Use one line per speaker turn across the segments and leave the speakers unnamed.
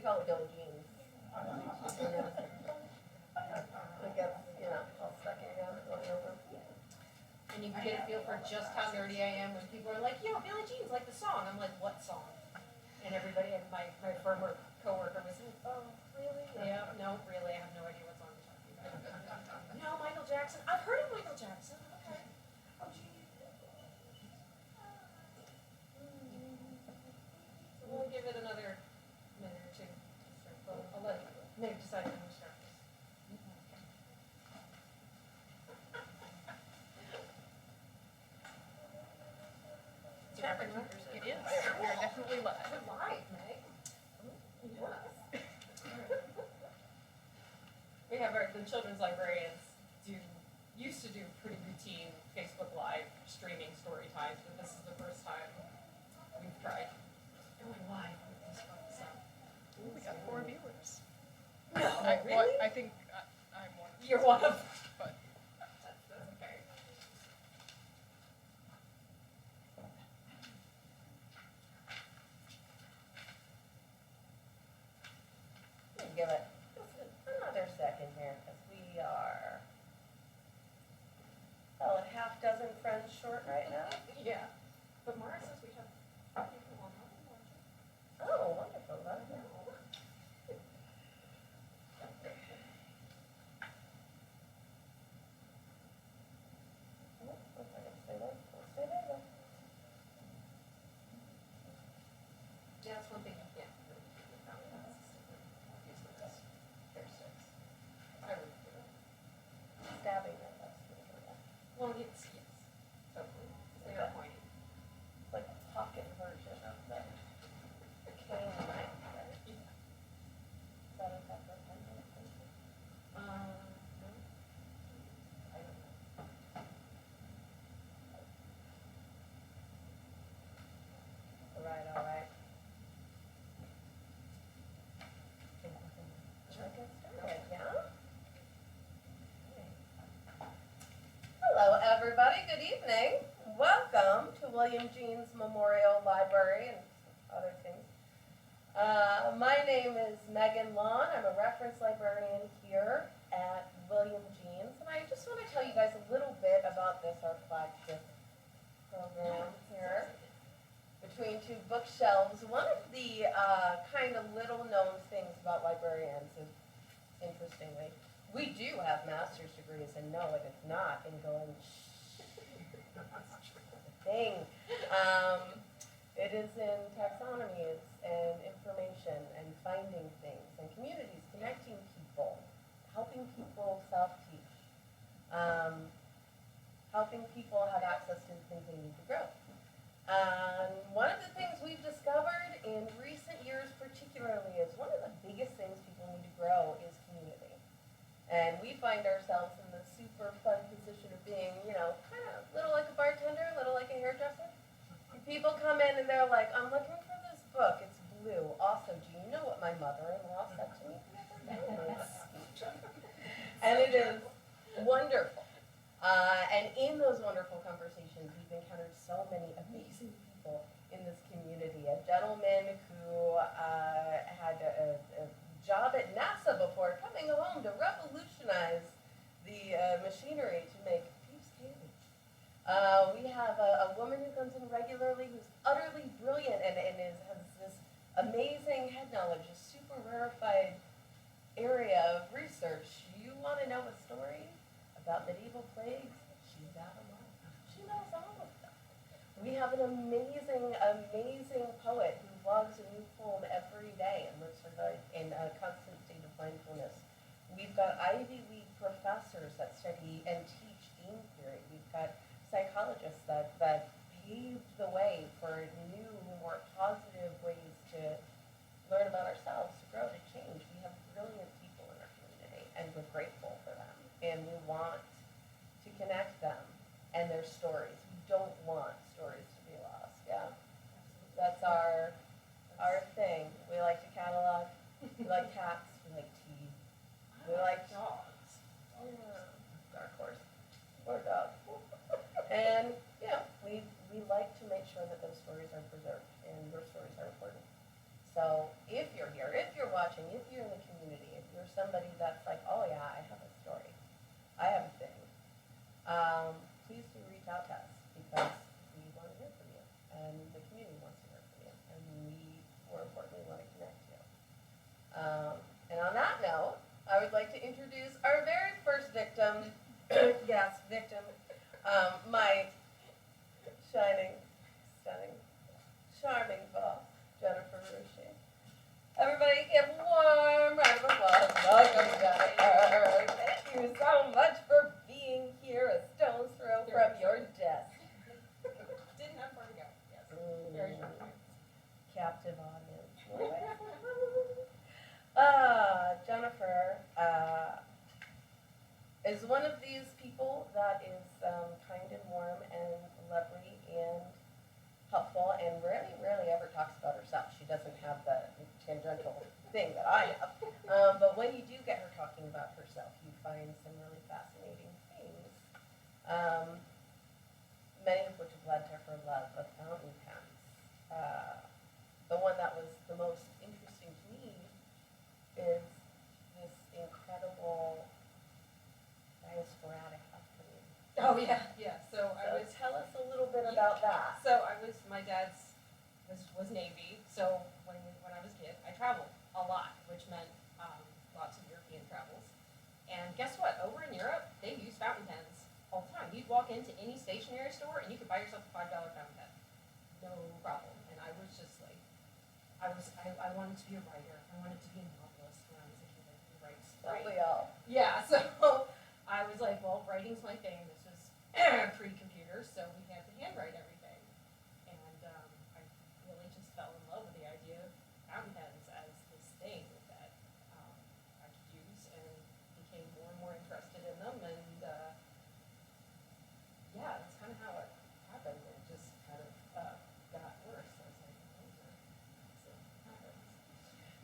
call it Billie Jeans. I guess, all stuck in your head going over.
And you can get a feel for just how nerdy I am when people are like, yo, Billie Jean's like the song. I'm like, what song? And everybody, and my former coworker was like, oh, really? Yeah, no, really, I have no idea what song you're talking about. No, Michael Jackson. I've heard of Michael Jackson. Okay. Oh, gee. So we'll give it another minute or two. I'll let Meg decide when we start this.
It is. We're definitely live.
We're live, Meg. Yes. We have the children's librarians used to do pretty routine Facebook Live streaming story times, but this is the first time we've tried going live with these folks. So.
We got 4 viewers.
No,
Well,
really?
I think I'm one.
You're one of them.
But
That's okay.
Give it another second here, because we are a half dozen friends short right now.
Yeah. But Mara says we have people online watching.
Oh, wonderful. That's good.
Yeah, that's one thing you can't really figure out. Obviously, there's 6. I would do it.
Stabbing it, that's pretty good.
Well, yes. Totally. They are pointing.
It's like a pocket version of the cane knife, right?
Yeah.
Is that a pepper pendant?
No. I don't know.
All right.
Sure.
Get started, yeah? Hello, everybody. Good evening. Welcome to William Jeans Memorial Library and other things. My name is Megan Lawn. I'm a reference librarian here at William Jeans, and I just want to tell you guys a little bit about this, our flagship program here. Between 2 bookshelves. One of the kind of little known things about librarians is, interestingly, we do have master's degrees, and no, it is not in going thing. It is in taxonomies and information and finding things and communities, connecting people, helping people self-teach, helping people have access to the things they need to grow. One of the things we've discovered in recent years particularly is one of the biggest things people need to grow is community. And we find ourselves in the super fun position of being, kind of a little like a bartender, a little like a hairdresser. People come in and they're like, I'm looking for this book, it's blue. Also, do you know what my mother-in-law said to me the other day? And it is wonderful. And in those wonderful conversations, we've encountered so many amazing people in this community. A gentleman who had a job at NASA before coming home to revolutionize the machinery to make beef sandwich. We have a woman who comes in regularly who's utterly brilliant and has this amazing head knowledge, a super rarefied area of research. You want to know a story about medieval plagues? She's got them all. She knows all of them. We have an amazing poet who loves a new poem every day and lives in a constant state of mindfulness. We've got Ivy League professors that study and teach game theory. We've got psychologists that paved the way for new, more positive ways to learn about ourselves, to grow, to change. We have brilliant people in our community, and we're grateful for them. And we want to connect them and their stories. We don't want stories to be lost, yeah? That's our thing. We like to catalog. We like cats. We like tea. We like
dogs.
Yeah, dark horse. Or dog. And, we like to make sure that those stories are preserved and your stories are important. So if you're here, if you're watching, if you're in the community, if you're somebody that's like, oh yeah, I have a story, I have a thing, please do reach out to us because we want to hear from you and the community wants to hear from you and we, more importantly, want to connect you. And on that note, I would like to introduce our very first victim, yes, victim, my shining, stunning, charming boss, Jennifer Rushi. Everybody give a warm round of applause. Welcome, Jennifer. Thank you so much for being here a stone's throw from your desk.
Didn't have far to go, yes. Very short time.
Captive audience. Jennifer is one of these people that is kind and warm and lovely and helpful and rarely ever talks about herself. She doesn't have the tangential thing that I have. But when you do get her talking about herself, you find some really fascinating things, many of which have led to her love of fountain pens. The one that was the most interesting to me is this incredible diasporatic upbringing.
Oh, yeah, yeah, so I
So
was,
tell us a little bit about that.
so I was, my dad's was Navy, so when I was a kid, I traveled a lot, which meant, lots of European travels. And guess what, over in Europe, they use fountain pens all the time. You'd walk into any stationery store and you could buy yourself a $5 fountain pen, no problem. And I was just like, I wanted to be a writer, I wanted to be a novelist when I was a kid, I could write
Don't we all?
Yeah, so I was like, well, writing's my thing. This was pre-computer, so we had to handwrite everything. And I really just fell in love with the idea of fountain pens as this thing that I could use and became more and more interested in them. And yeah, that's kind of how it happened. It just kind of got worse. I was like, oh, so it happens.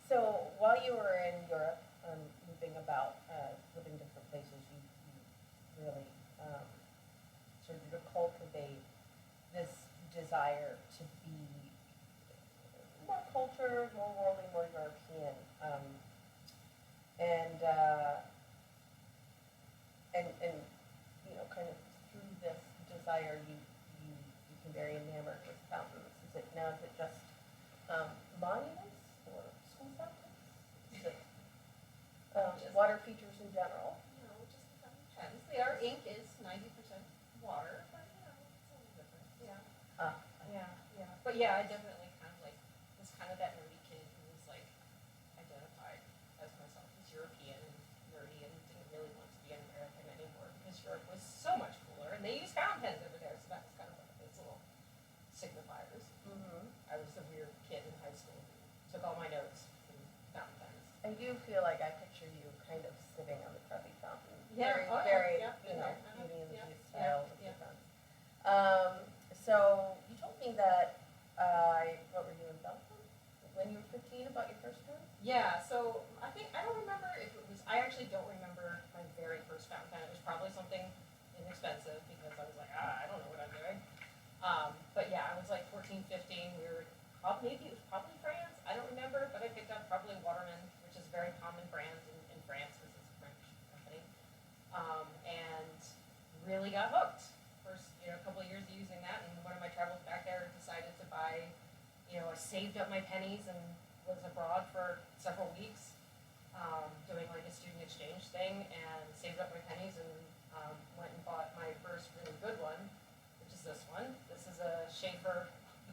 So while you were in Europe, moving about, living different places, you really started to cultivate this desire to be more cultured, more worldly, more European, and you know, kind of through this desire, you became very enamored with fountains. Is it just monuments or school fountains? Is it water features in general?
You know, just the fountain pens. Our ink is 90% water, but you know, it's a little different. Yeah. Yeah. But yeah, I definitely kind of like was kind of that nerdy kid who was like identified as myself as European and nerdy and didn't really want to be an American anymore because Europe was so much cooler and they used fountain pens over there, so that was kind of one of those little signifiers.
Mm-hmm.
I was the weird kid in high school who took all my notes from fountain pens.
I do feel like I picture you kind of sitting on the Trevi Fountain.
Yeah,
Very,
yeah,
you know,
yeah,
Beauty and the
yeah,
Beast style with
yeah.
the friends. So you told me that, what were you in Belgium? When you were 15 about your first time?
Yeah, so I don't remember if it was, I actually don't remember my very first fountain pen. It was probably something inexpensive because I was like, I don't know what I'm doing. But yeah, I was like 14, 15, we were, maybe it was probably France, I don't remember, but I picked up probably Waterman, which is a very common brand in France because it's a French company. And really got hooked. First, couple of years of using that, and one of my travels back there decided to buy, I saved up my pennies and was abroad for several weeks, doing like a student exchange thing, and saved up my pennies and went and bought my first really good one, which is this one. This is a Schaefer,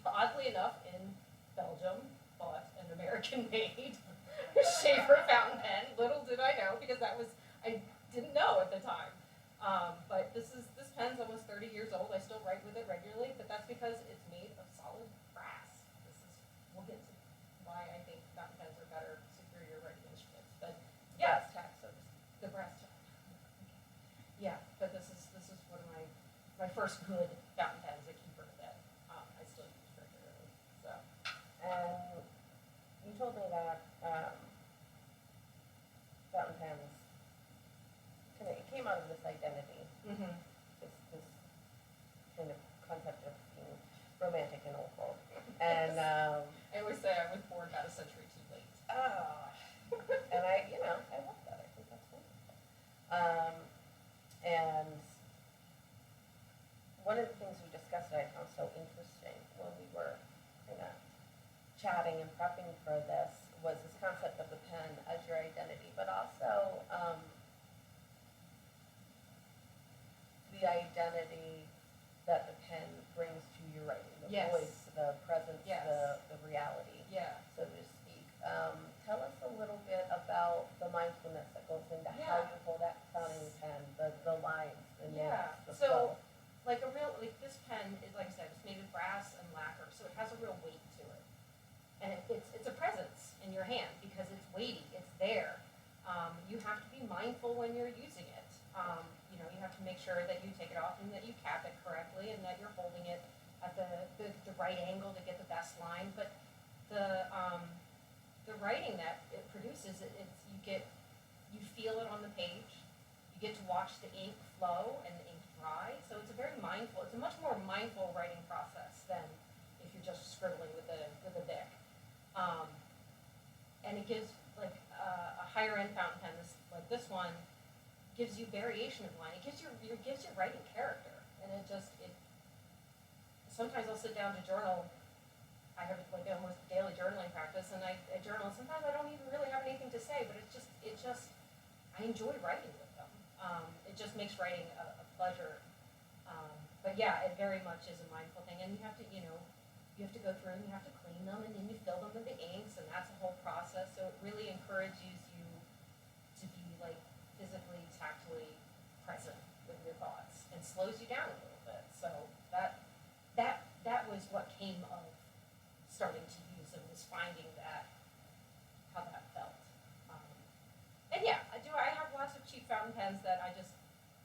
oddly enough, in Belgium, bought an American-made Schaefer fountain pen. Little did I know, because I didn't know at the time. But this pen's almost 30 years old. I still write with it regularly, but that's because it's made of solid brass. We'll get to why I think fountain pens are better, superior writing instruments. But yeah,
Brass tack, so to speak.
the brass tack. Yeah, but this is one of my first good fountain pens, a keeper that I still use regularly. So
And you told me that fountain pens it came out of this identity, this kind of concept of being romantic and old folk. And
I always say I was born about a century too late.
I found so interesting when we were kind of chatting and prepping for this was this concept of the pen as your identity, but also the identity that the pen brings to your writing, the
Yes.
voice, the presence,
Yes.
the reality,
Yeah.
so to speak. Tell us a little bit about the mindfulness that goes into how
Yeah.
you hold that fountain pen, the lines, the
Yeah,
names, the
so,
flow.
like this pen is, like I said, it's made of brass and lacquer, so it has a real weight to it. And it's a presence in your hand because it's weighty, it's there. You have to be mindful when you're using it. You know, you have to make sure that you take it off and that you cap it correctly and that you're holding it at the right angle to get the best line. But the writing that it produces, you feel it on the page. You get to watch the ink flow and the ink dry. So it's a much more mindful writing process than if you're just scribbling with a Bic. And it gives like a higher end fountain pen, this one, gives you variation of line. It gives your writing character, and sometimes I'll sit down to journal. I have like almost daily journaling practice, and I journal. Sometimes I don't even really have anything to say, but I enjoy writing with them. It just makes writing a pleasure. But yeah, it very much is a mindful thing, and you have to go through and you have to clean them, and then you fill them with the inks, and that's a whole process. So it really encourages you to be like physically, tactily present with your thoughts, and slows you down a little bit. So that was what came of starting to use them, was finding how that felt. And yeah, I have lots of cheap fountain pens that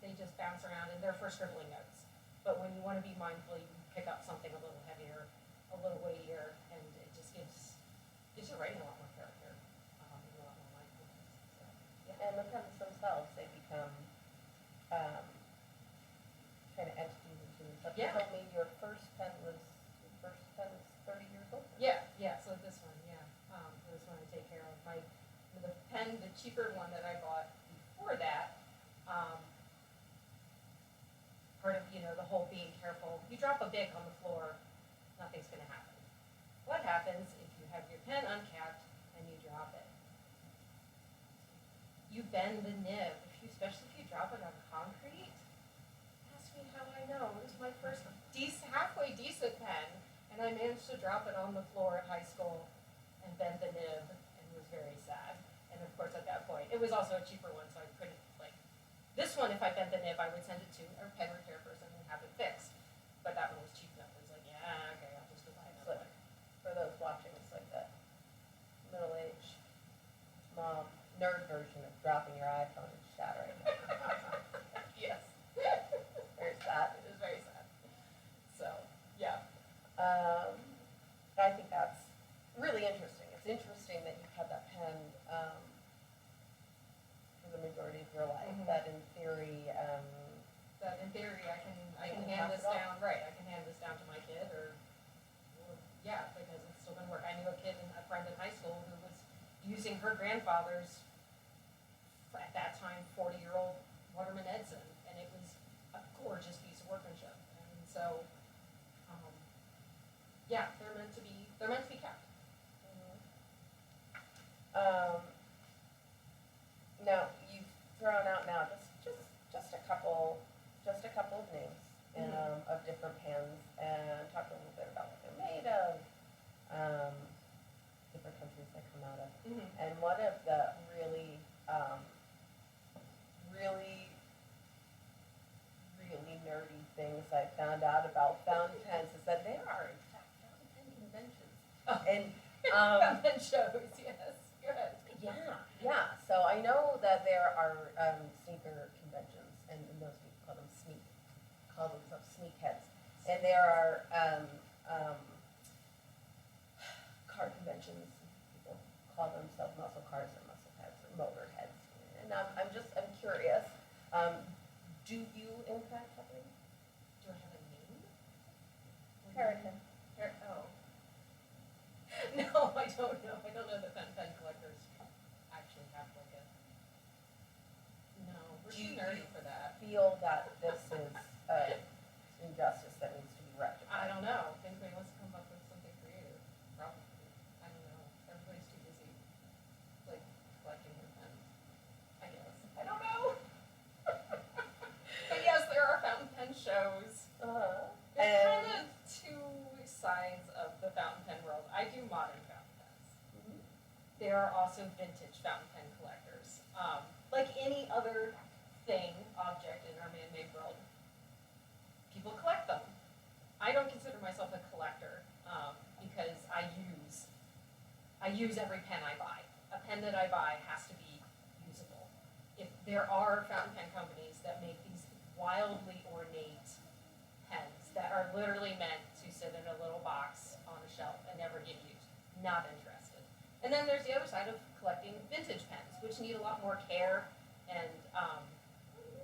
they just bounce around, and they're for scribbling notes. But when you want to be mindful, you pick up something a little heavier, a little weightier, and it just gives your writing a lot more character, and a lot more mindfulness. So, yeah.
And the pens themselves, they become kind of entities into themselves.
Yeah.
You told me your first pen was 30 years old?
Yeah, so this one, this one I take care of. The cheaper one that I bought before that, part of, the whole being careful, you drop a Bic on the floor, nothing's gonna happen. What happens if you have your pen uncapped and you drop it? You bend the nib, especially if you drop it on concrete. Ask me how I know. It was my first halfway decent pen, and I managed to drop it on the floor at high school and bend the nib, and was very sad. And of course, at that point, it was also a cheaper one, so I couldn't this one. If I bent the nib, I would send it to a pen repair person and have it fixed. But that one was cheap enough. It was like, yeah, okay, I'll just go buy another one.
For those watching, it's like that middle-aged mom nerd version of dropping your iPhone and shattering it.
Yes.
Very sad.
It is very sad. So, yeah.
I think that's really interesting. It's interesting that you've had that pen for the majority of your life.
Mhm.
That in theory,
That in theory, I can
can
hand
pass
this
it on.
down, right, I can hand this down to my kid, or yeah, because it's still gonna work. I knew a friend in high school who was using her grandfather's, at that time, 40-year-old Waterman Edison, and it was a gorgeous piece of workmanship. And so, yeah, they're meant to be kept.
now you've thrown out just a couple of names of different pens, and talked a little bit about what they're made of, different countries they come out of. And one of the really nerdy things I found out about fountain pens is that there are in fact fountain pen conventions. And
That shows, yes, good.
yeah. So I know that there are sneaker conventions, and most people call themselves sneakheads. And there are car conventions. People call themselves muscle cars or muscle heads or motor heads. And I'm curious. Do you in fact have a name?
Do I have a name?
Keratin.
Oh. No, I don't know. I don't know that pen collectors actually have like a. No, we're too nerdy for that.
Feel that this is injustice that needs to be rectified?
there are also vintage fountain pen collectors. Like any other thing, object in our man-made world, people collect them. I don't consider myself a collector, because I use every pen I buy. A pen that I buy has to be usable. If there are fountain pen companies that make these wildly ornate pens that are literally meant to sit in a little box on a shelf and never get used, not interested. And then there's the other side of collecting vintage pens, which need a lot more care and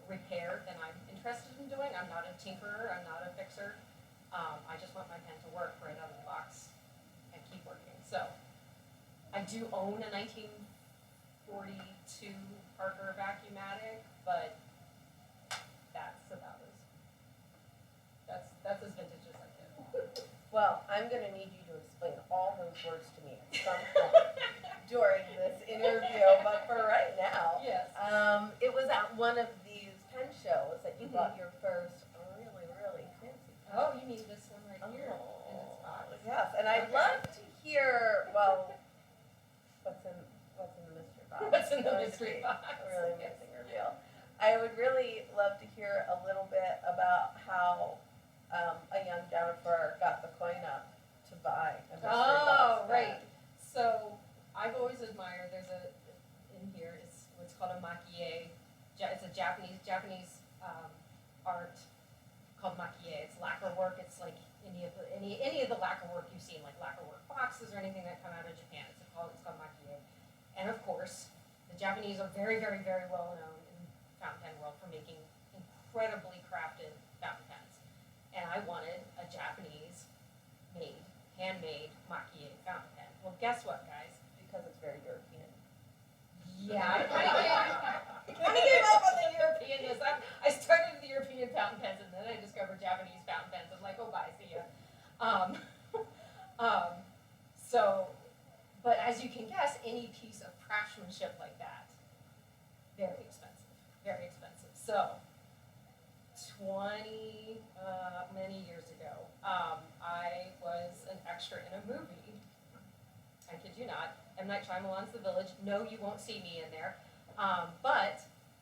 repair than I'm interested in doing. I'm not a tinkerer, I'm not a fixer. I just want my pen to work right out of the box and keep working. So I do own a 1942 Parker Vacuumatic, but that's about that's as vintage as I get.
Well, I'm gonna need you to explain all those words to me at some point during this interview, but for right now,
Yes.
it was at one of these pen shows that you got your first really fancy.
Oh, you mean this one right here in this box?
Yes, and I'd
Okay.
love to hear, well, what's in the mystery box?
What's in the
Going to
mystery
be
box?
a really amazing reveal. I would really love to hear a little bit about how a young Jennifer got the coin up to buy a mystery box.
Oh, right. So I've always admired, in here, it's what's called a makie. It's a Japanese art called makie. It's lacquer work. It's like any of the lacquer work you've seen, like lacquer work boxes or anything that come out of Japan. It's called makie. And of course, the Japanese are very well known in fountain pen world for making incredibly crafted fountain pens. And I wanted a Japanese made, handmade makie fountain pen. Well, guess what, guys?
Because it's very European.
Yeah, I kind of gave up on the Europeanness. I started with the European fountain pens, and then I discovered Japanese fountain pens. I'm like, oh, bye, see ya. But as you can guess, any piece of craftsmanship like that, very expensive, very expensive. So, many years ago, I was an extra in a movie. I kid you not. M. Night Shyamalan's The Village. No, you won't see me in there. But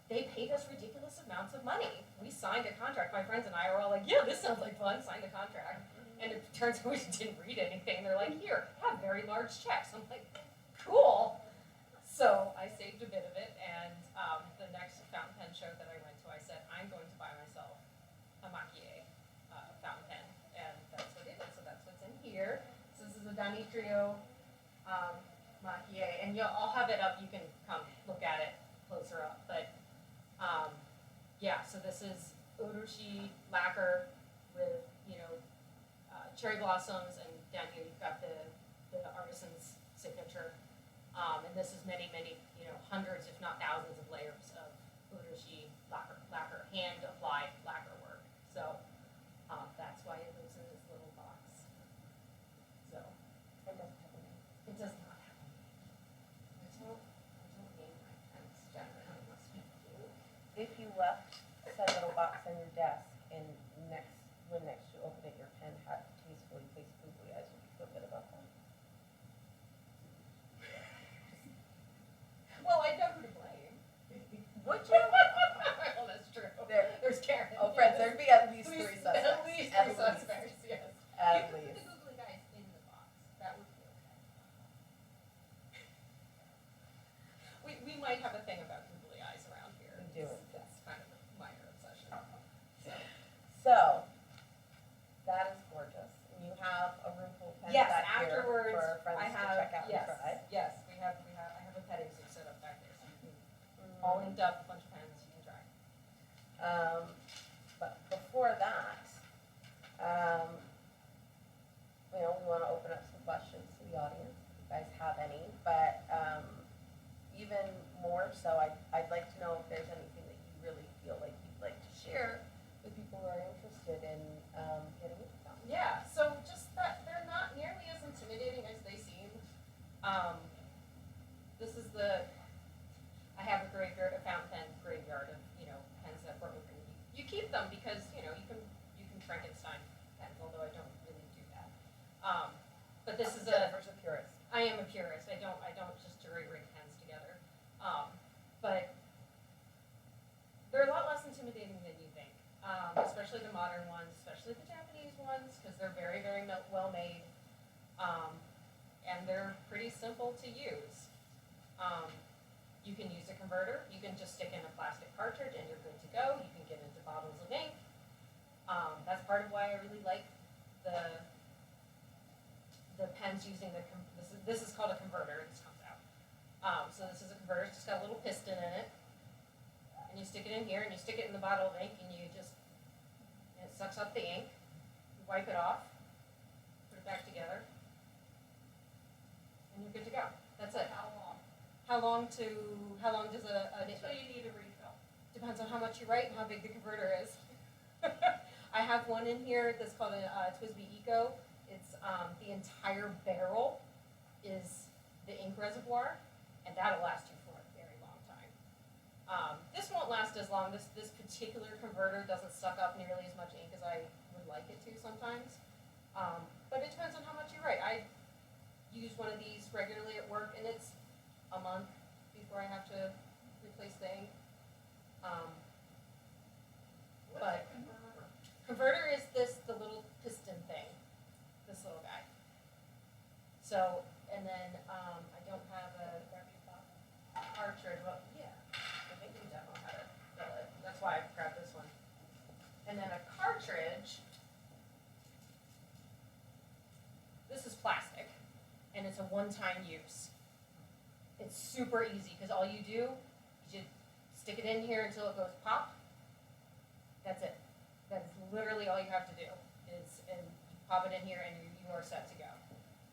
they paid us ridiculous amounts of money. We signed a contract. My friends and I were all like, yeah, this sounds like fun. Signed a contract. And it turns out we didn't read anything. They're like, here, have very large checks. I'm like, cool. So I saved a bit of it. And the next fountain pen show that I went to, I said, I'm going to buy myself a makie fountain pen. And that's what it is. So that's what's in here. So this is a Dani Trio makie, and I'll have it up. You can come look at it closer up. But yeah, so this is urushi lacquer with cherry blossoms, and down here you've got the artisan's signature. And this is many hundreds, if not thousands, of layers of urushi lacquer, hand applied lacquer work. So that's why it lives in this little box. So
It doesn't have a name.
it does not have a name. I don't name my pens generally unless we do.
If you left said little box on your desk and when next you open it, your pen had tastefully placed googly eyes, would you feel good about that?
Well, I know who to blame.
Would you?
Well, that's true. There's Karen.
Oh, friends, there'd be at least
At
three suspects.
At least three suspects, yes.
At
You
least.
could put the googly eyes in the box. That would be okay. We might have a thing about googly eyes around here.
We do.
It's kind of a minor obsession.
So, that is gorgeous. And you have a room full of pens
Yes,
back here
afterwards,
for our friends
I
to
have,
check out
yes,
and try.
yes, I have a petting zoo set up back there, so you can, all inked up, a bunch of pens, you can try.
But before that, we want to open up some questions to the audience, if you guys have any. But even more so, I'd like to know if there's anything that you really feel like you'd like to share with people who are interested in getting into them.
Yeah, so just that they're not nearly as intimidating as they seem. This is I have a fountain pen graveyard of, pens that broke and you keep them because, you can Frankenstein pens, although I don't really do that. But this is
Jennifer's a purist.
I am a purist. I don't just because they're very, very well made. And they're pretty simple to use. You can use a converter, you can just stick in a plastic cartridge and you're good to go. You can get into bottles of ink. That's part of why I really like the pens using this is called a converter, this comes out. So this is a converter, it's just got a little piston in it. And you stick it in here and you stick it in the bottle of ink and it sucks up the ink. You wipe it off, put it back together, and you're good to go. That's it.
How long?
How long does
So you need a refill.
depends on how much you write and how big the converter is. I have one in here that's called a TWSBI Eco. It's the entire barrel is the ink reservoir, and that'll last you for a very long time. This won't last as long. This particular converter doesn't suck up nearly as much ink as I would like it to sometimes. But it depends on how much you write. I use one of these regularly at work, and it's a month before I have to replace the ink. But converter is the little piston thing, this little guy. So, and then I don't have a cartridge. Well, yeah, I think we demo how to fill it. That's why I grabbed this one. And then a cartridge. This is plastic, and it's a one-time use. It's super easy because all you do is you stick it in here until it goes pop. That's it. That's literally all you have to do and you pop it in here and you are set to go.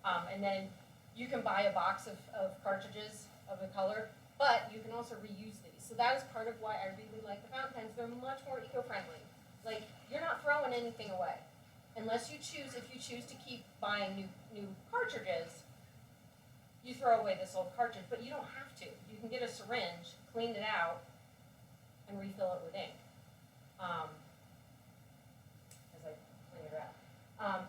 And then you can buy a box of cartridges of a color, but you can also reuse these. So that is part of why I really like the fountain pens. They're much more eco-friendly. Like, you're not throwing anything away. Unless if you choose to keep buying new cartridges, you throw away this old cartridge, but you don't have to. You can get a syringe, clean it out, and refill it with ink. As I clean it out.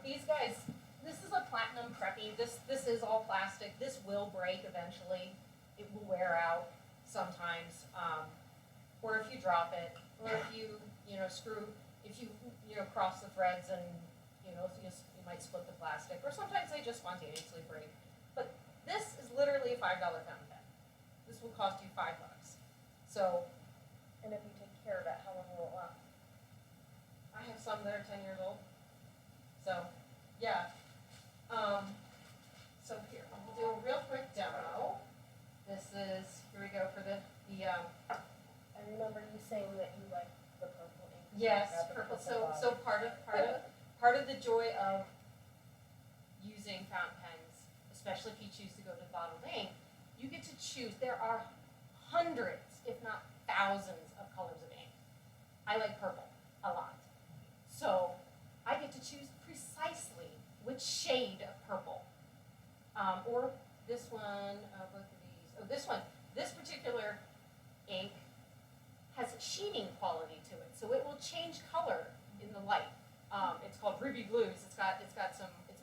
These guys, this is a platinum preppy. This is all plastic. This will break eventually. It will wear out sometimes. Or if you drop it, or if you cross the threads and you might split the plastic, or sometimes they just spontaneously break. But this is literally a $5 fountain pen. This will cost you $5. So,
And if you take care of it, how long will it last?
I have some that are 10 years old. So, yeah. So here, I'll do a real quick demo. Here we go for the
I remember you saying that you like the purple ink.
yes,
Grab the
purple.
bottle.
So part of the joy of using fountain pens, especially if you choose to go to bottled ink, you get to choose. There are hundreds, if not thousands, of colors of ink. I like purple a lot. So I get to choose precisely which shade of purple. Or this one, both of these. Oh, this one. This particular ink has a sheening quality to it, so it will change color in the light. It's called Ruby Blues. It's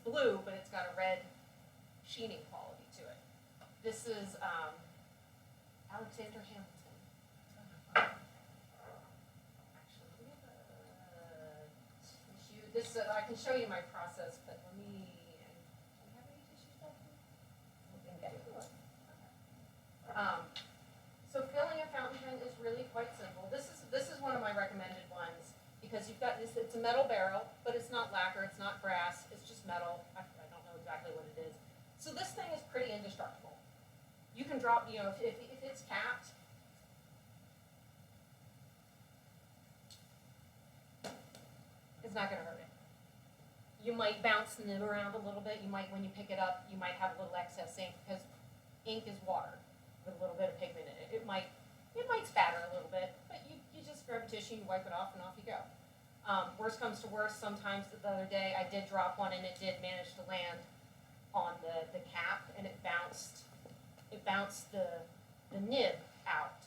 blue, but it's got a red sheening quality to it. This is Alexander Hamilton. Actually, we have a tissue. I can show you my process, but let me. Do we have any tissues back here? So filling a fountain pen is really quite simple. This is one of my recommended ones because you've got this. It's a metal barrel, but it's not lacquer. It's not brass. It's just metal. I don't know exactly what it is. So this thing is pretty indestructible. You can drop. If it's capped. It's not going to hurt it. You might bounce the nib around a little bit. You might, when you pick it up, you might have a little excess ink because ink is water with a little bit of pigment in it. It might spatter a little bit, but you just grab a tissue, you wipe it off, and off you go. Worst comes to worst, sometimes the other day I did drop one and it did manage to land on the cap and it bounced the nib out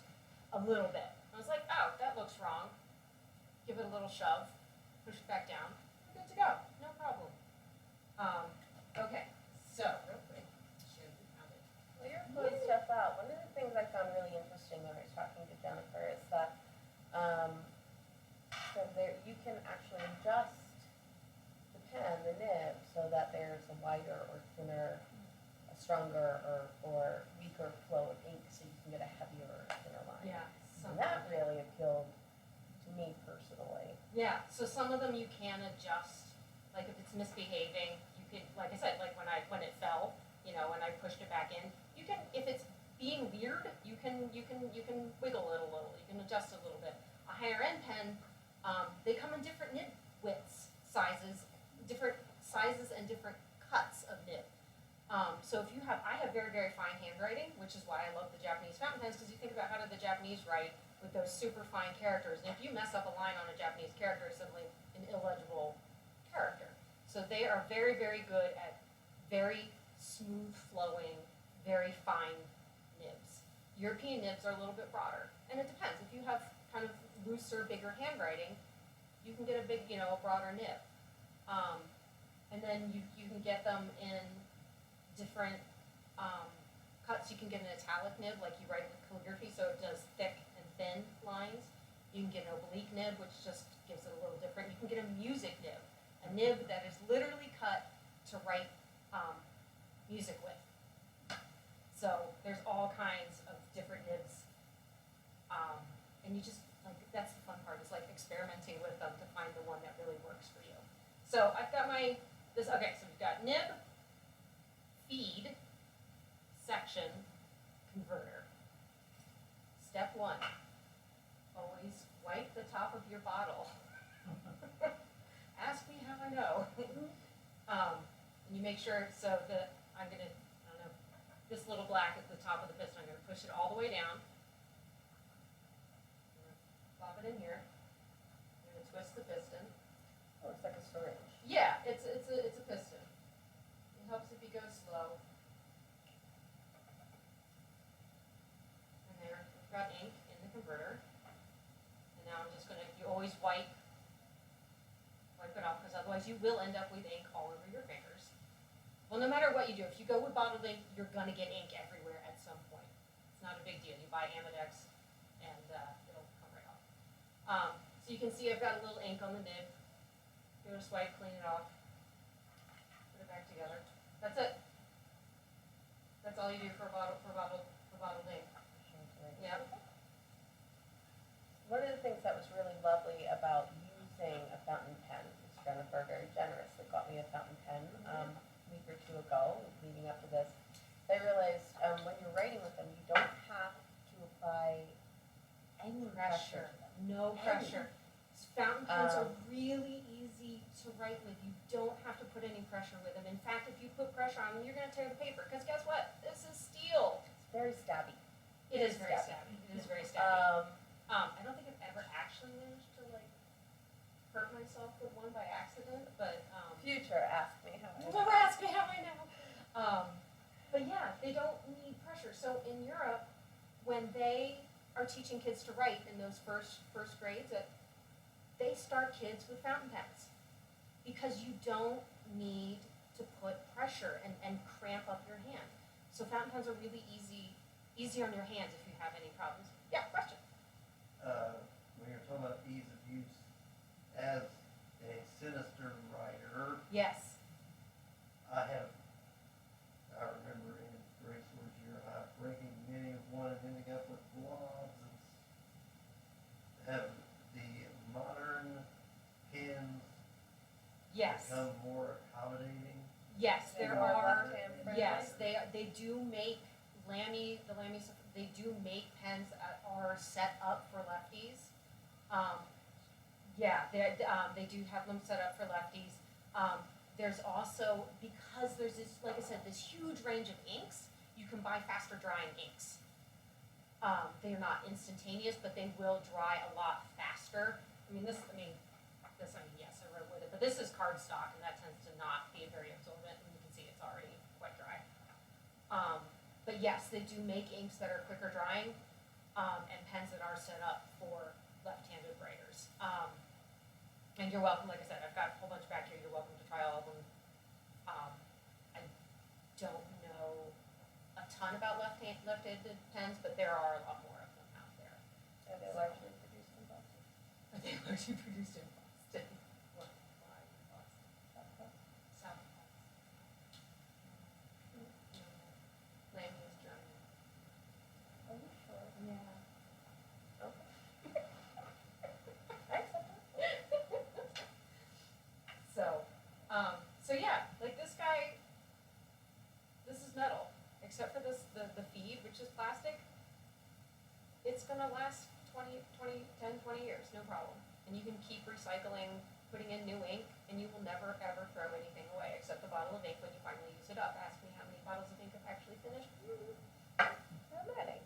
a little bit. I was like, oh, that looks wrong. Give it a little shove, push it back down, we're good to go, no problem. Okay, so real quick, show you how to.
Well, you're pulling stuff out. One of the things I found really interesting when I was talking to Jennifer is that so you can actually adjust the pen, the stronger or weaker flow of ink so you can get a heavier thinner line.
Yeah.
And that really appealed to me personally.
Yeah, so some of them you can adjust, like if it's misbehaving, you can, like I said, like when it fell, you know, and I pushed it back in, you can, if it's being weird, you can wiggle it a little, you can adjust it a little bit. A higher end pen, they come in different nib widths, sizes and different cuts of nib. So if you have, I have very, very fine handwriting, which is why I love the Japanese fountain pens, because you think about how did the Japanese write with those super fine characters, and if you mess up a line on a Japanese character, it's simply an illegible character. So they are very, very good at very smooth flowing, very fine nibs. European nibs are a little bit broader, and it depends. If you have kind of looser, bigger handwriting, you can get a big, you know, a broader nib. And then you can get them in different cuts. You can get an italic nib, like you write with calligraphy, so it does thick and thin lines. You can get an oblique nib, which just gives it a little different. You can get a music nib, a nib that is literally cut to write music with. So there's all kinds of different nibs, and you just, like, that's the fun part, is like experimenting with them to find the one that really works for you. So I've got okay, so we've got nib, feed, section, converter. Step 1, always wipe the top of your bottle. Ask me how I know. And you make sure, so that I don't know, this little black at the top of the piston, I'm gonna push it all the way down. Pop it in here. I'm gonna twist the piston.
Oh, it's like a syringe.
Yeah, it's a piston. It helps if you go slow. And there, we've got ink in the converter. And now I'm just gonna, you always wipe it off, because otherwise you will end up with ink all over your fingers. Well, no matter what you do, if you go with bottled ink, you're gonna get ink everywhere at some point. It's not a big deal. You buy Amedex and it'll come right off. So you can see I've got a little ink on the nib. Give it a swipe, clean it off, put it back together. That's it. That's all you do for bottled ink. Yeah.
One of the things that was really lovely about using a fountain pen, is Jennifer very generously got me a fountain pen a week or two ago, leading up to this. I realized when you're writing with them, you don't have to apply any pressure.
No pressure. Fountain pens are really easy to write with. You don't have to put any pressure with them. In fact, if you put pressure on them, you're going to tear the paper. Because guess what? This is steel.
It's very stabby.
It is very stabby. It is very stabby. I don't think I've ever actually managed to, like, hurt myself with one by accident, but
Future, ask me how I
never ask me how I know. But yeah, they don't need pressure. So in Europe, when they are teaching kids to write in those first grades, they start kids with fountain pens, because you don't need to put pressure and cramp up your hand. So fountain pens are really easy on your hands if you have any problems. Yeah, question?
When you're talking about ease of use, as a sinister writer,
Yes.
I remember in grade school year, breaking many of one and ending up with blobs. Have the modern pens
Yes.
become more accommodating?
Yes, there
More
are.
left-hand friendly?
Yes, they do make they do make pens that are set up for lefties. Yeah, they do have them set up for lefties. There's also, because there's this, like I said, this huge range of inks, you can buy faster drying inks. They're not instantaneous, but they will dry a lot faster. Yes, I wrote with it, but this is cardstock, and that tends to not be very absorbent, and you can see it's already quite dry. But yes, they do make inks that are quicker drying, and pens that are set up for left-handed writers. And you're welcome, like I said, I've got a whole bunch back here, you're welcome to try all of them. I don't know a ton about left-handed pens, but there are a lot more of them out there.
Are they largely produced in Boston?
But they were actually produced in Boston. Why in Boston? South Boston. Yeah.
Okay. I accept it.
So yeah, like this guy, this is metal, except for this, the feed, which is plastic. It's gonna last 10, 20 years, no problem. And you can keep recycling, putting in new ink, and you will never ever throw anything away, except the bottle of ink when you finally use it up. Ask me how many bottles of ink I've actually finished.
How many?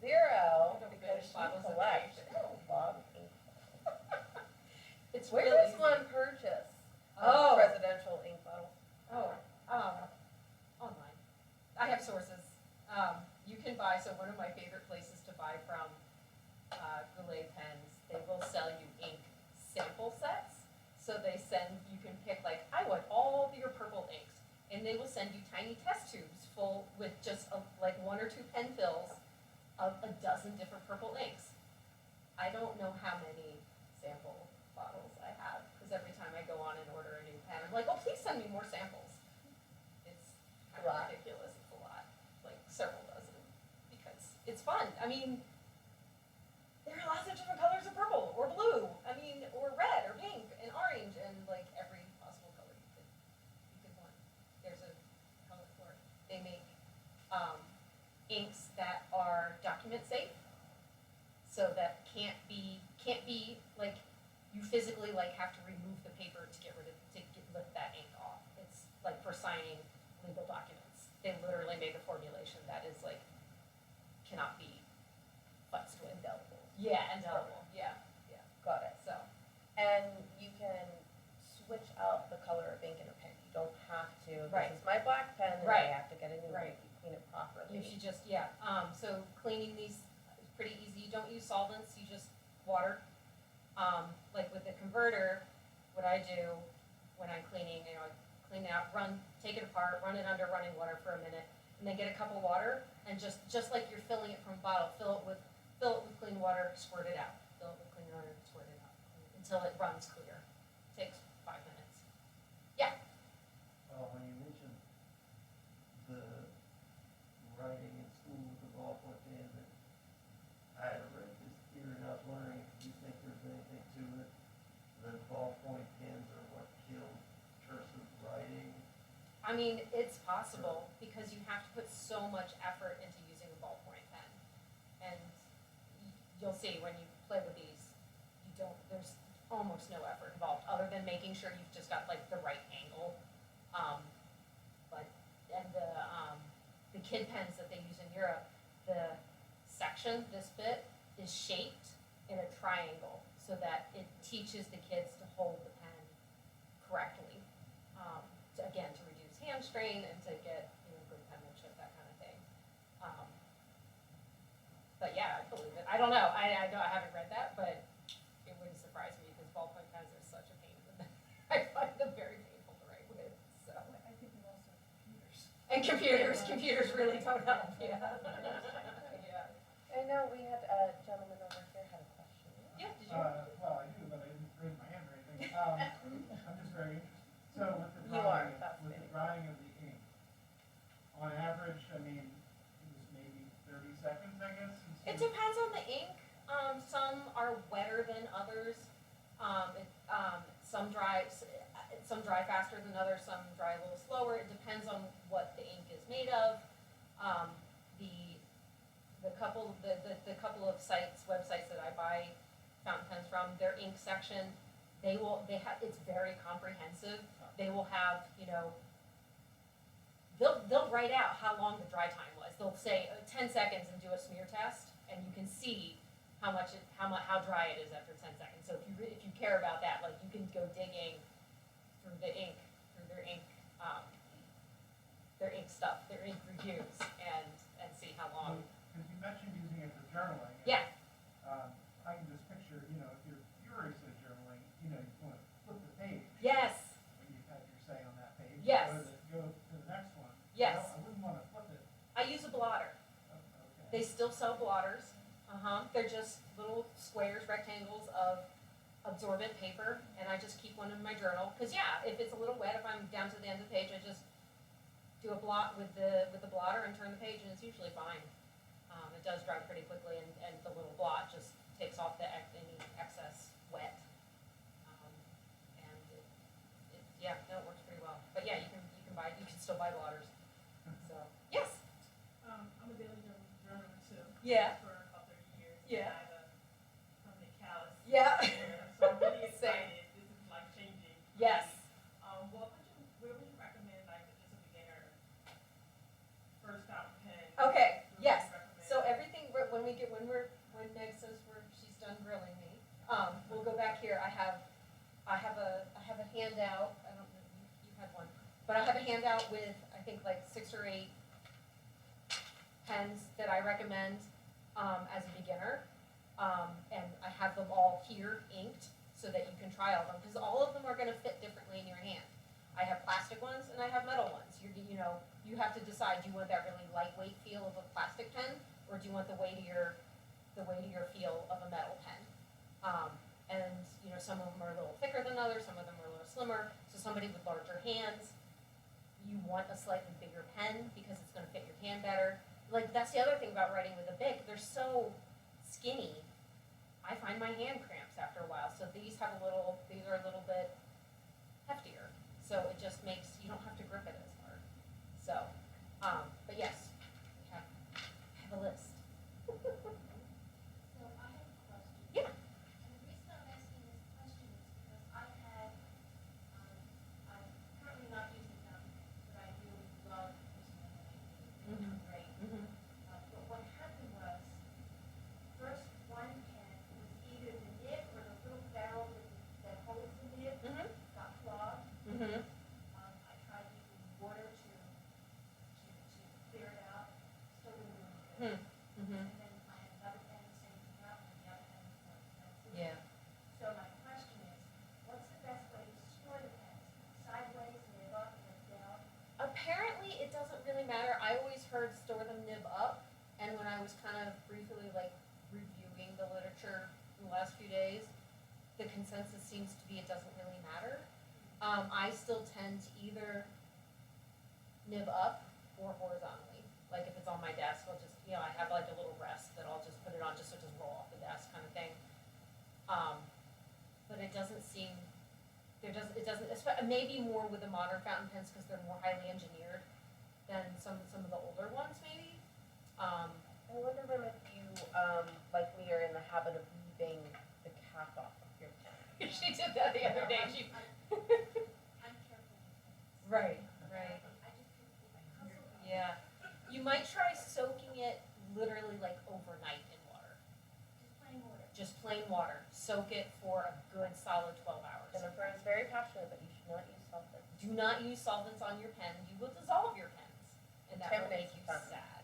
Zero,
I don't
because
finish
you
bottles of
collect
ink.
a lot of ink.
It's
Where
really
does one purchase
Oh.
presidential ink bottles?
Online. I have sources. You can buy, so one of my favorite places to buy from, Goulet pens, they will sell you ink sample sets. So they send, you can pick like, I want all your purple inks. And they will send you tiny test tubes full with just like 1 or 2 pen fills of a dozen different purple inks. I don't know how many sample bottles I have, because every time I go on and order a new pen, I'm like, oh, please send me more samples. It's kind of
Lot.
ridiculous, it's a lot, like several dozen, because it's fun. I mean, there are lots of different colors of purple, or blue, or red, or pink, and orange, and like every possible color you could want. There's a color for it. They make, inks that are document safe, so that can't be like, you physically like have to remove the paper to lift that ink off. It's like for signing legal documents. They literally make a formulation that is like, cannot be futzed with.
Indelible.
Yeah, indelible, yeah,
Got it.
so,
And you can switch out the color of ink in a pen. You don't have to,
Right.
this is my black pen and
Right.
I have to get a new one.
Right.
You clean it properly.
you should just, so cleaning these is pretty easy. You don't use solvents, you just water. Like with the converter, what I do when I'm cleaning, I clean it out, take it apart, run it under running water for a minute, and then get a cup of water, and just like you're filling it from a bottle, fill it with clean water, squirt it out. Fill it with clean water, squirt it out, until it runs clear. Takes 5 minutes.
When you mentioned the writing in school with the ballpoint pen, and I had read this theory, and I was wondering if you think there's anything to it, that ballpoint pens are what killed cursive writing.
I mean, it's possible, because you have to put so much effort into using a ballpoint pen. And you'll see when you play with these, there's almost no effort involved, other than making sure you've just got like the right angle. The kid pens that they use in Europe, the section, this bit, is shaped in a triangle, so that it teaches the kids to hold the pen correctly. Again, to reduce hand strain and to get, good penmanship, that kind of thing. But yeah, I believe it. I don't know, I haven't read that, but it wouldn't surprise me, because ballpoint pens are such a pain in the I find them very painful to write with, so.
I think we also have computers.
And computers really don't help, yeah. Yeah.
I know we had a gentleman over here had a question.
Yeah, did you?
Well, I do, but I didn't raise my hand or anything. I'm just very interested. So with the
You are,
drying,
that's
with the
fitting.
drying of the ink, on average, I mean, it was maybe 30 seconds, I guess?
It depends on the ink. Some are wetter than others. Some dry faster than others, some dry a little slower. It depends on what the ink is made of. The couple of websites that I buy fountain pens from, their ink section, it's very comprehensive. They will have, they'll write out how long the dry time was. They'll say 10 seconds and do a smear test, and you can see how dry it is after 10 seconds. So if you care about that, like, you can go digging through their ink stuff, their ink reviews, and see how long.
Because you mentioned using it for journaling. and,
Yeah.
I can just picture, if you're furiously journaling, you want to flip the page.
Yes.
When you have your say on that page.
Yes.
Go to the next one.
Yes.
I wouldn't want to flip it.
I use a blotter.
Okay.
They still sell blotters. They're just little squares, rectangles of absorbent paper, and I just keep one in my journal. Because if it's a little wet, if I'm down to the end of the page, I just do a blot with the blotter and turn the page, and it's usually fine. It does dry pretty quickly, and the little blot just takes off any excess wet. And yeah, no, it works pretty well. But yeah, you can still buy blotters. So, yes,
I'm a daily journal too.
Yeah.
For about 30 years.
Yeah.
I have a permanent callus.
yeah,
So I'm really
Same.
excited. This is life changing.
yes.
Where would you recommend, like, just a beginner first fountain pen?
Okay,
Where would
yes.
you recommend?
So everything, when Meg says she's done grilling me, we'll go back here. I have a handout. I don't know, you had one, but I have a handout with, I think, like 6 or 8 pens that I recommend, as a beginner. And I have them all here inked so that you can try all of them, because all of them are gonna fit differently in your hand. I have plastic ones and I have metal ones. You have to decide, do you want that really lightweight feel of a plastic pen, or do you want the weightier feel of a metal pen? And some of them are a little thicker than others, some of them are a little slimmer. So somebody with larger hands, you want a slightly bigger pen because it's gonna fit your hand better. Like, that's the other thing about writing with a Bic, they're so skinny. I find my hand cramps after a while, so these are a little bit heftier. So it just makes, you don't have to grip it as hard. So, but yes, I have a list.
So I have a question.
Yeah.
And the reason I'm asking this question is because I'm currently not using them, but I do love using them. I think they're great. But what happened was, first one pen was either the nib or the little barrel that holds the nib got clogged. I tried using water to clear it out, still didn't do any good. And then I had another pen, same thing happened, the other pen was more expensive.
Yeah.
So my question is, what's the best way to store the pens? Sideways, nib up, nib down?
Apparently, it doesn't really matter. I always heard store them nib up, and when I was kind of briefly reviewing the literature in the last few days, the consensus seems to be it doesn't really matter. I still tend to either nib up or horizontally. Like if it's on my desk, I'll just, I have like a little rest that I'll just put it on just so it doesn't roll off the desk kind of thing. But it doesn't seem, it doesn't, maybe more with the modern fountain pens because they're more highly engineered than some of the older ones maybe.
I wonder if you, like me, are in the habit of leaving the cap off of your pen.
She did that the other day.
I'm careful with things.
Right.
I just, it puzzles me.
Yeah. You might try soaking it literally like overnight in water.
Just plain water.
Just plain water. Soak it for a good solid 12 hours.
Jennifer is very passionate that you should not use solvents.
Do not use solvents on your pen. You will dissolve your pens. And that will make
Contaminates
you
the pen.
sad.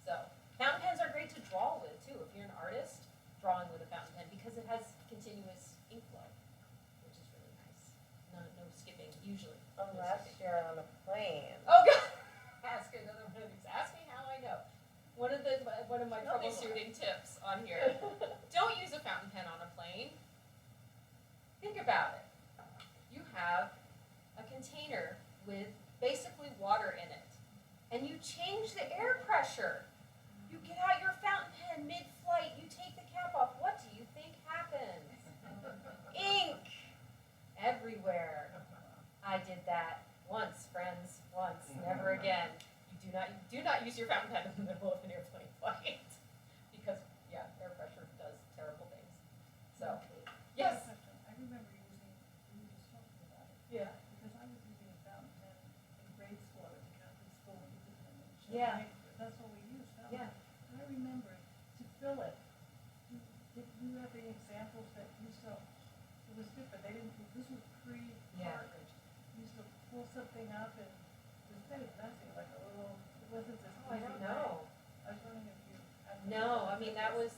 So, fountain pens are great to draw with too. If you're an artist, drawing with a fountain pen because it has continuous ink flow, which is really nice. No skipping, usually. No
Unless
skipping.
you're on a plane.
Oh God! Ask another one of these. Ask me how I know. One of my
Tell me
troubleshooting tips on here. Don't use a fountain pen on a plane. Think about it. You have a container with basically water in it, and you change the air pressure. You get out your fountain pen mid-flight. You take the cap off. What do you think happens? Ink everywhere. I did that once, friends. Once, never again. You do not use your fountain pen in the middle of an airplane flight because air pressure does terrible things. So, yes.
I remember using, we were just talking about it,
Yeah.
because I was using a fountain pen in grade school, I was a Catholic school, we did them in Chile.
Yeah.
That's what we used, fountain
Yeah.
pen. And I remember to fill it, did you have any examples that used to, it was different, they didn't, this was pre-cartridge. Used to pull something up and it was kind of messy, like a little, it wasn't this
Oh, I
easy
don't
way.
know.
I was wondering if you had.
No, I mean, that was,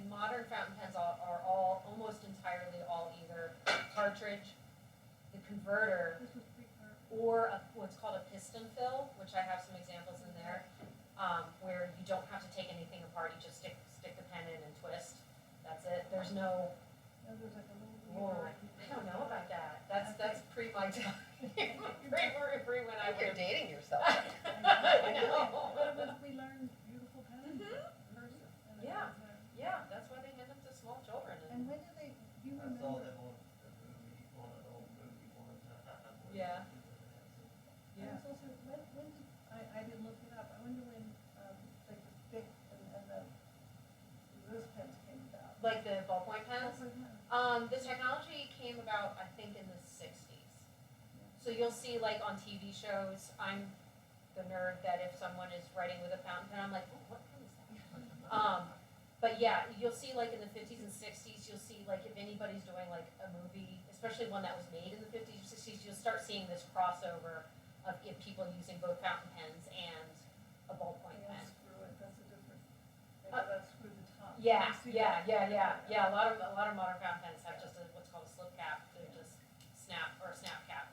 modern fountain pens are all, almost entirely all either cartridge, the converter,
This was pre-cartridge.
or what's called a piston fill, which I have some examples in there, where you don't have to take anything apart, you just stick the pen in and twist. That's it. There's no,
No, there's like a little.
whoa, I don't know about that. That's pre my time. pre when I
I think you're
would.
dating yourself.
I know.
But it was, we learned beautiful pens.
Like the ballpoint pens? The technology came about, I think, in the '60s. So you'll see, like, on TV shows, I'm the nerd that if someone is writing with a fountain pen, I'm like, oh, what pen is that? But yeah, you'll see, like, in the '50s and '60s, you'll see, like, if anybody's doing, like, a movie, especially one that was made in the '50s or '60s, you'll start seeing this crossover of if people using both fountain pens and a ballpoint
Yeah,
pen.
screw it, that's a difference. They have that screw the top.
Yeah,
You see
yeah,
that?
yeah. A lot of modern fountain pens have just what's called a slip cap. They're just snap cap.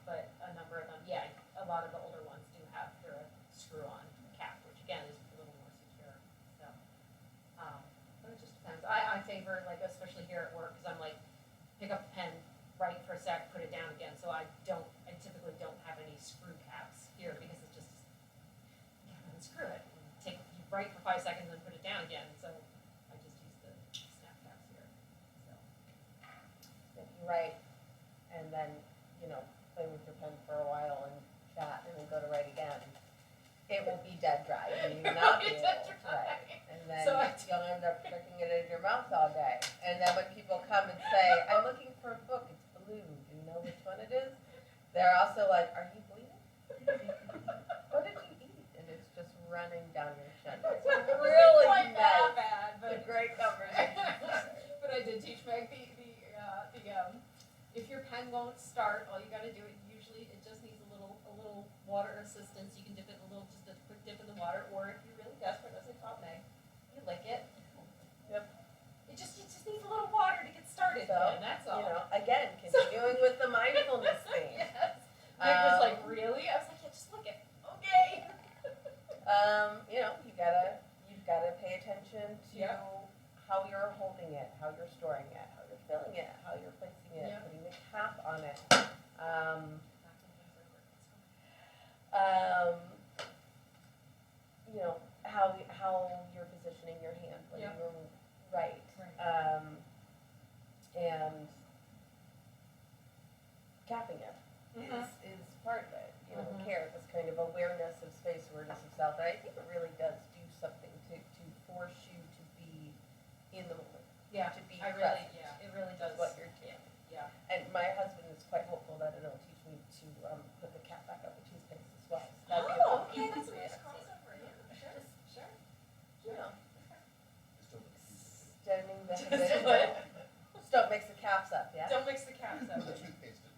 But a number of them, yeah, a lot of the older ones do have their screw-on cap, which again is a little more secure. So, but it just depends. I favor, like, especially here at work, because I'm like, pick up a pen, write for a sec, put it down again. So I typically don't have any screw caps here because it's just unscrew it. You write for 5 seconds and put it down again. So I just use the snap caps here. So
If you write and then, play with your pen for a while and chat and then go to write again, it will be dead dry. You will not be able
Dead
to
dry.
write. And then
So
you'll end up sticking it in your mouth all day. And then when people come and say, I'm looking for a book, it's blue, do you know which one it is? They're also like, are you bleeding? What did you eat? And it's just running down your chin. It's really
quite that
nice.
bad,
It's a
but
great conversation.
but I did teach Meg the if your pen won't start, all you got to do it just needs a little water assistance. You can dip it just a quick dip in the water, or if you're really desperate, as I taught Meg, you lick it.
Yep.
It just needs a little water to get started.
So,
and that's all.
Again, continuing with the mindfulness thing.
Yes. Meg was like, really? I was like, yeah, just lick it. Okay.
You've gotta pay attention to
Yep.
how you're holding it, how you're storing it, how you're filling it, how you're placing it,
Yep.
putting the cap on it. How you're positioning your hand when
Yep.
you write.
Right.
And capping it
Mhm.
is part of it.
Mhm.
Care, this kind of awareness of space, awareness of self. And I think it really does do something to force you to be in the moment.
Yeah.
To be
It
present.
really does.
What you're doing.
Yeah.
And my husband is quite hopeful that it'll teach me to put the cap back up the toothpaste as well. So that'd be a
Oh, okay, that's a
yeah.
nice crossover. Yeah, sure.
You know,
Still with the toothpaste.
extending the
Just
habit.
what?
Don't mix the caps up, yeah?
Don't mix the caps up.
The toothpaste in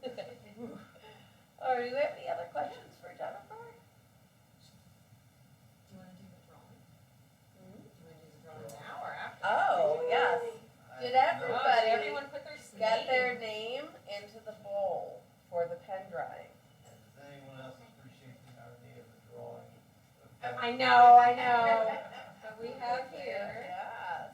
there.
All right, do we have any other questions for Jennifer?
Do you want to do the drawing? Do you want to do the drawing now or after?
Oh, yes. Did everybody
Oh, did everyone put their
get their name into the bowl for the pen drying?
And does anyone else appreciate the irony of the drawing?
I know. But we have here,
Yes.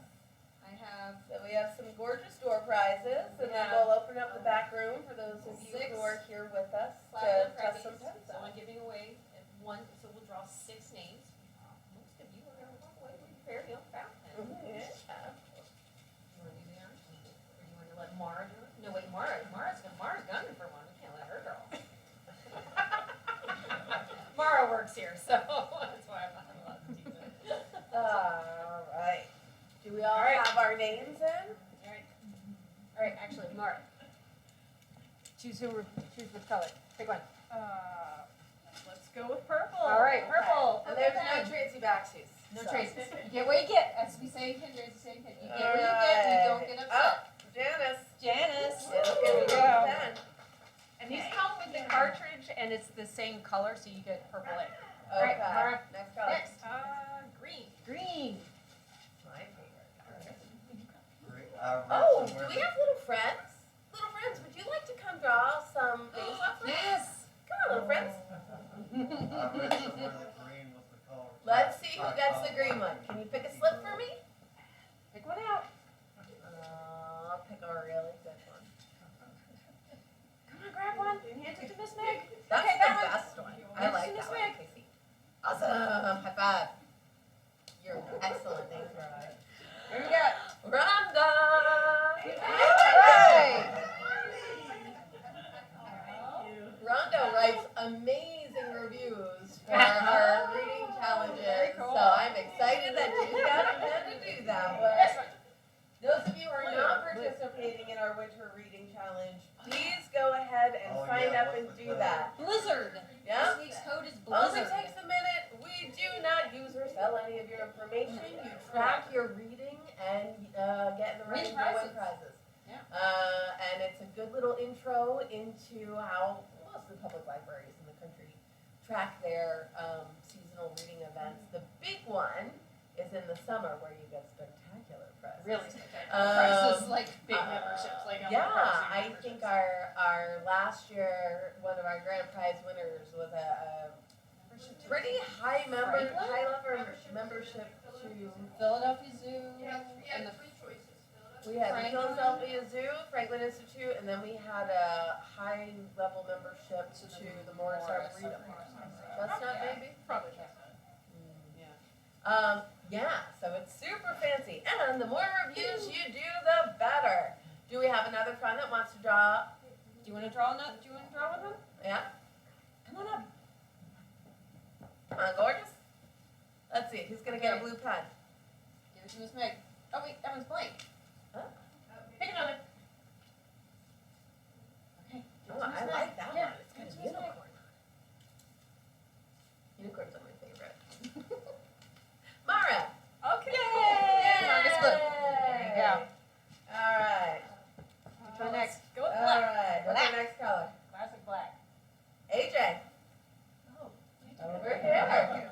I have
So we have some gorgeous door prizes, and then
Yeah.
we'll open up the back room for those of you
6
who are here with us
platinum
to test some
Preppys.
pens
So
out.
I'm giving away so we'll draw 6 names. Most of you are going to walk away with your very own fountain pen.
Mhm, yeah.
Do you want to do the honors? Or do you want to let Mara do it? No, wait, Mara's gunning for one. We can't let her draw. Mara works here, so that's why I'm not allowed to teach it.
All right. Do we all
All right.
have our names in?
All right, actually, Mara. Choose which color. Pick one.
Let's go with purple.
All right, purple.
And there's
Purple
no
pen.
Tracy backseats.
No
so.
traces. You get what you get, as we say in Kindred, you get what you get, and you don't get upset.
Oh, Janice.
Janice.
Janice,
There we
get
go.
the pen.
And these come with the cartridge, and it's the same color, so you get purple ink. All
Okay,
right, Mara.
next color.
Next.
Green.
Green.
My favorite.
Great.
Oh, do we have little friends? Little friends, would you like to come draw some names off for us?
Yes.
Come on, little friends.
I read somewhere that green was the color.
Let's see who gets the green one. Can you pick a slip for me?
Pick one out.
I'll pick a really good one.
Come on, grab one. Hand it to Miss Meg.
That's
Okay,
the
that one.
best one. I
Yes,
like
Miss
that one,
Meg.
Casey. Awesome. High five. You're an excellent name drawing.
Here we go.
Rhonda!
Hey.
Rhonda writes amazing reviews for our reading challenges,
Very cool.
so I'm excited that she's got a pen to do that with. spell any of your information, you track your reading, and get in the running to win prizes.
Yeah.
And it's a good little intro into how most of the public libraries in the country track their seasonal reading events. The big one is in the summer where you get spectacular prizes.
Really spectacular prices, like big
uh,
memberships, like
Yeah,
University
I think
memberships.
our last year, one of our grand prize winners was a pretty high
Franklin?
high level membership to,
Philadelphia Zoo.
Yeah,
and the
three choices,
we had the
Franklin?
Philadelphia Zoo, Franklin Institute, and then we had a high level membership to the Morris Arboretum. Chestnut maybe?
Probably Chestnut. Yeah.
Yeah, so it's super fancy, and the more reviews you do, the better. Do we have another friend that wants to draw?
Do you wanna draw another, do you wanna draw with him?
Yeah,
Come on up.
come on, gorgeous. Let's see, who's gonna get a
Okay.
blue pen?
Give it to Miss Meg. Oh wait, that one's blank.
Huh?
Pick another. Okay.
Oh, I like that
Yeah,
one, it's got
give it
a
to Miss Meg.
unicorn. Unicorns are my favorite. Mara.
Okay.
Yay!
Marcus Blue. There you go.
All right,
Which one next? Go
all
with black.
right, what's
Black.
our next color?
Classic black.
AJ,
Oh.
over here.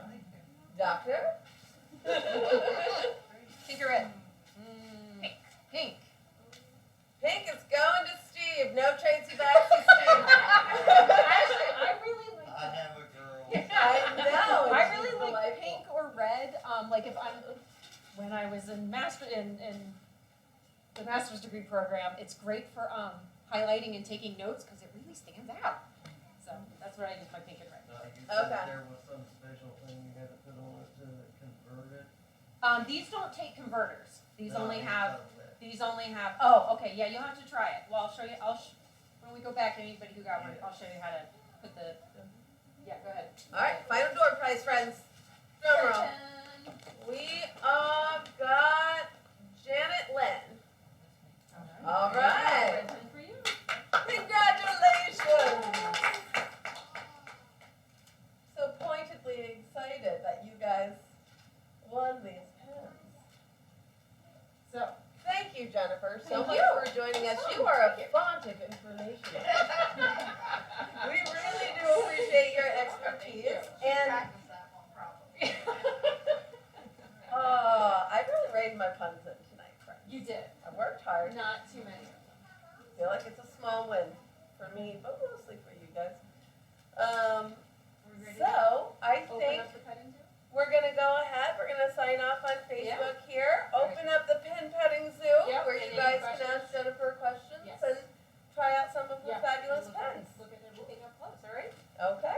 Doctor?
Pink or red? Pink. Pink.
Pink is going to Steve, no Tracy Baxter, Steve.
Actually, I really like.
I have a girl.
I know.
I
she's
really like
delightful.
pink or red. Like if I'm, when I was in the master's degree program, it's great for highlighting and taking notes because it really stands out. So that's what I use my pink and red.
You said
Okay.
there was some special thing you had to put on it to convert it.
These don't take converters. These
No,
only
I
have.
thought of that.
These only have. Oh, okay. Yeah, you'll have to try it. Well, I'll show you. When we go back, anybody who got one, I'll show you how to put the. Yeah, go ahead.
All right, final door prize, friends. Drum roll.
Ta-da.
We got Janet Lynn. All right.
Red pen for you.
Congratulations. So pointedly excited that you guys won these pens.
So.
Thank you, Jennifer, so
Thank
much
you.
for joining us. You are a font of information. We really do appreciate your expertise. And
Practice that one probably.
I really reined my puns in tonight, friends.
You did.
I worked hard.
Not too many of them.
I feel like it's a small win for me, but mostly for you guys.
Are we ready to
So I
open
think
up the petting zoo?
we're gonna go ahead. We're gonna sign off on Facebook here. Open up the Pen Petting Zoo,
Yep,
where
and
you
any
guys can
questions?
ask Jennifer questions
Yes.
and try out some of her
Yeah.
fabulous
Look
pens.
Look at everything up close, all right?
Okay.